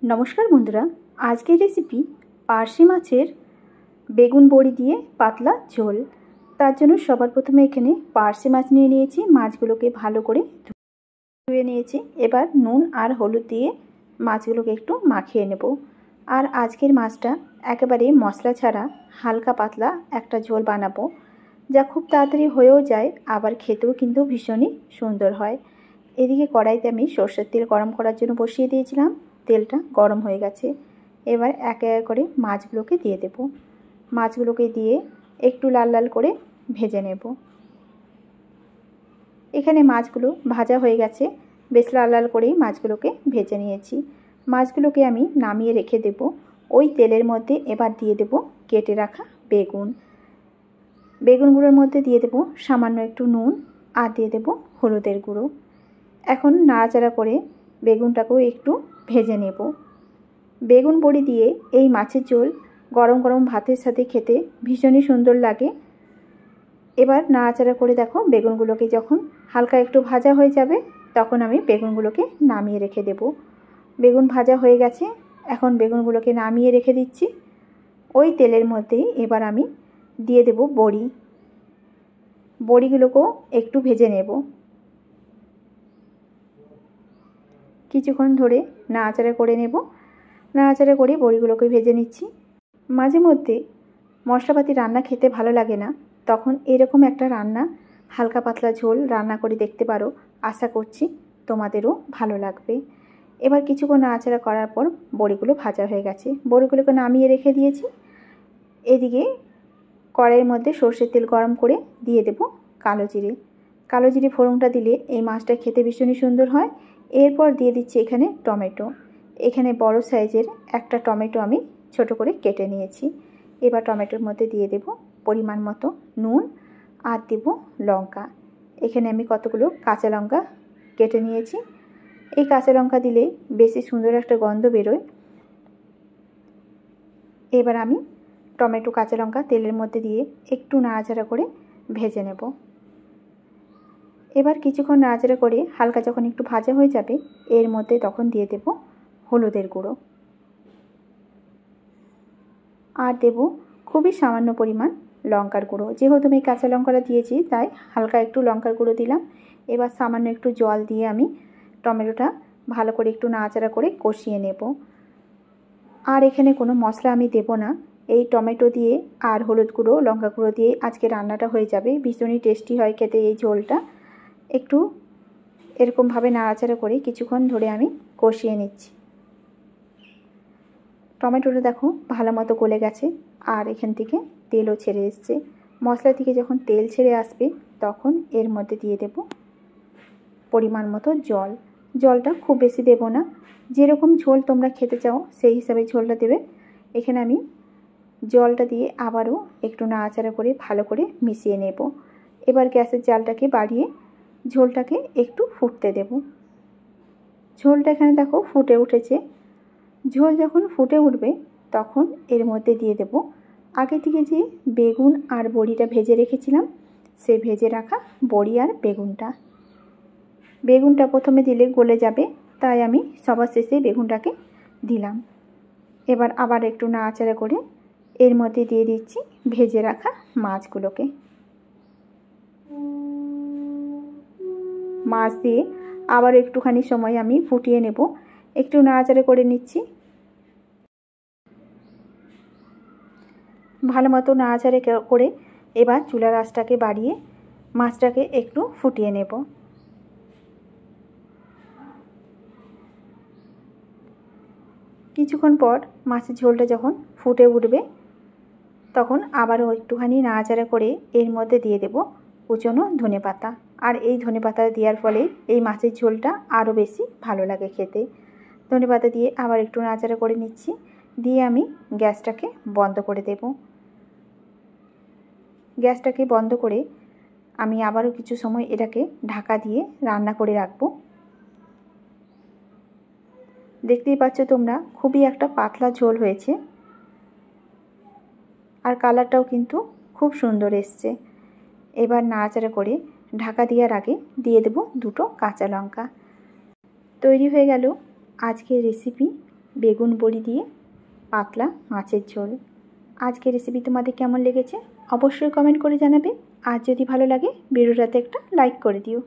नमस्कार बंधुरा आज के रेसिपि पार्शे माछेर बेगुन बड़ी दिए पातला झोल। तार जोन्नो सबार प्रथमे एखाने पार्शे माछ निये नियेछि। माछगुलोके भालो करे धुए नियेछि। एबार नुन और हलुद दिए माछगुलोके एकटु माखिये नेब। और आजकेर माछटा एकेबारे मशला छाड़ा हालका पातला एकटा झोल बानाबो, जा खूब ताड़ाताड़ी हয়েও যায়, आबार खेतेও किन्तु भीषणই सुंदर हय। एदिके कड़ाईते आमि सर्षेर तेल गरम करार जोन्नो बसिए दिएछिलाम। तेलटा गरम हो गेছে। এবার একে একে করে মাছগুলোকে দিয়ে দেব। মাছগুলোকে দিয়ে একটু লাল লাল করে ভেজে নেব। এখানে মাছগুলো ভাজা হয়ে গেছে, বেশ লাল লাল করেই মাছগুলোকে ভেজে নিয়েছি। মাছগুলোকে আমি নামিয়ে রেখে দেব। ওই তেলের মধ্যে এবার দিয়ে দেব কেটে রাখা বেগুন। বেগুনগুলোর মধ্যে দিয়ে দেব সামান্য একটু নুন আর দিয়ে দেব হলুদের গুঁড়ো। এখন নাড়াচাড়া করে বেগুনটাকেও একটু ভেজে নেব। বেগুন বড়ি দিয়ে এই মাছের ঝোল গরম গরম ভাতের সাথে খেতে ভীষণই সুন্দর লাগে। এবার নাড়াচাড়া করে দেখো বেগুনগুলোকে যখন হালকা একটু ভাজা হয়ে যাবে তখন আমি বেগুনগুলোকে নামিয়ে রেখে দেব। বেগুন ভাজা হয়ে গেছে, এখন বেগুনগুলোকে নামিয়ে রেখে দিচ্ছি। ওই তেলের মধ্যেই এবার আমি দিয়ে দেব বড়ি। বড়িগুলোকেও একটু ভেজে নেব। কিছুক্ষণ ধরে নাড়াচাড়া করে নেব। নাড়াচাড়া করে বড়িগুলোকে ভেজে নিচ্ছি। মাঝে মধ্যে মশলাপাতি রান্না খেতে ভালো লাগে না, তখন এরকম একটা রান্না হালকা পাতলা ঝোল রান্না করে দেখতে পারো। আশা করছি তোমাদেরও ভালো লাগবে। এবার কিছুক্ষণ নাড়াচাড়া করার পর বড়িগুলো ভাজা হয়ে গেছে। বড়িগুলোকে নামিয়ে রেখে দিয়েছি। এদিকে কড়াইয়ের মধ্যে সর্ষের তেল গরম করে দিয়ে দেব কালো জিরে। কালো জিরে ফোড়নটা দিলে এই মাছটা খেতে ভীষণই সুন্দর হয়। এরপর দিয়ে দিচ্ছি এখানে টমেটো। এখানে বড় সাইজের একটা টমেটো আমি ছোট করে কেটে নিয়েছি। এবার টমেটোর মধ্যে দিয়ে দেব পরিমাণ মতো নুন আর দেব লঙ্কা। এখানে আমি কতগুলো কাঁচা লঙ্কা কেটে নিয়েছি। এই কাঁচা লঙ্কা দিলে বেশি সুন্দর একটা গন্ধ বেরোয়। এবার আমি টমেটো কাঁচা লঙ্কা তেলের মধ্যে দিয়ে একটু নাড়াচাড়া করে ভেজে নেব। এবার কিছুক্ষণ নাড়াচাড়া করে হালকা যখন একটু ভাজা হয়ে যাবে এর মধ্যে তখন দিয়ে দেব হলুদের গুঁড়ো আর দেব খুবই সামান্য পরিমাণ লঙ্কার গুঁড়ো। যেহেতু আমি কাঁচা লঙ্কাটা দিয়েছি তাই হালকা একটু লঙ্কার গুঁড়ো দিলাম। এবার সামান্য একটু জল দিয়ে আমি টমেটোটা ভালো করে একটু নাড়াচাড়া করে কষিয়ে নেব। আর এখানে কোনো মশলা আমি দেব না। এই টমেটো দিয়ে আর হলুদ গুঁড়ো লঙ্কা গুঁড়ো দিয়ে আজকে রান্নাটা হয়ে যাবে। ভীষণই টেস্টি হয় খেতে এই ঝোলটা। একটু এরকমভাবে নাড়াচাড়া করে কিছুক্ষণ ধরে আমি কষিয়ে নিচ্ছি। টমেটোটা দেখো ভালো মতো গলে গেছে আর এখান থেকে তেলও ছেড়ে এসছে। মশলা থেকে যখন তেল ছেড়ে আসবে তখন এর মধ্যে দিয়ে দেব পরিমাণ মতো জল। জলটা খুব বেশি দেব না, যেরকম ঝোল তোমরা খেতে চাও সেই হিসাবে ঝোলটা দেবে। এখানে আমি জলটা দিয়ে আবারও একটু নাড়াচাড়া করে ভালো করে মিশিয়ে নেব। এবার গ্যাসের জালটাকে বাড়িয়ে ঝোলটাকে একটু ফুটতে দেব। ঝোলটা এখানে দেখো ফুটে উঠেছে। ঝোল যখন ফুটে উঠবে তখন এর মধ্যে দিয়ে দেব আগে থেকে যে বেগুন আর বড়িটা ভেজে রেখেছিলাম সে ভেজে রাখা বড়ি আর বেগুনটা। বেগুনটা প্রথমে দিলে গলে যাবে, তাই আমি সবার শেষে বেগুনটাকে দিলাম। এবার আবার একটু নাড়াচাড়া করে এর মধ্যে দিয়ে দিচ্ছি ভেজে রাখা মাছগুলোকে। মাছ দিয়ে আবার একটুখানি সময় আমি ফুটিয়ে নেব। একটু নাড়াচাড়া করে নিচ্ছি। ভালো মতো নাড়াচাড়া করে এবার চুলার আঁচটাকে বাড়িয়ে মাছটাকে একটু ফুটিয়ে নেব। কিছুক্ষণ পর মাছের ঝোলটা যখন ফুটে উঠবে তখন আবারও একটুখানি নাড়াচাড়া করে এর মধ্যে দিয়ে দেব কুচনো ধনেপাতা। আর এই ধনেপাতা দেওয়ার ফলে এই মাছের ঝোলটা আরও বেশি ভালো লাগে খেতে। ধনেপাতা দিয়ে আবার একটু নাড়াচাড়া করে নিচ্ছি। দিয়ে আমি গ্যাসটাকে বন্ধ করে দেব। গ্যাসটাকে বন্ধ করে আমি আবারও কিছু সময় এটাকে ঢাকা দিয়ে রান্না করে রাখবো। দেখতেই পাচ্ছ তোমরা খুবই একটা পাতলা ঝোল হয়েছে আর কালারটাও কিন্তু খুব সুন্দর এসছে। এবার নাড়াচাড়া করে ঢাকা দেওয়ার আগে দিয়ে দেব দুটো কাঁচা লঙ্কা। তৈরি হয়ে গেল আজকের রেসিপি বেগুন বড়ি দিয়ে পাতলা মাছের ঝোল। আজকের রেসিপি তোমাদের কেমন লেগেছে অবশ্যই কমেন্ট করে জানাবে। আর যদি ভালো লাগে ভিডিওটাতে একটা লাইক করে দিও।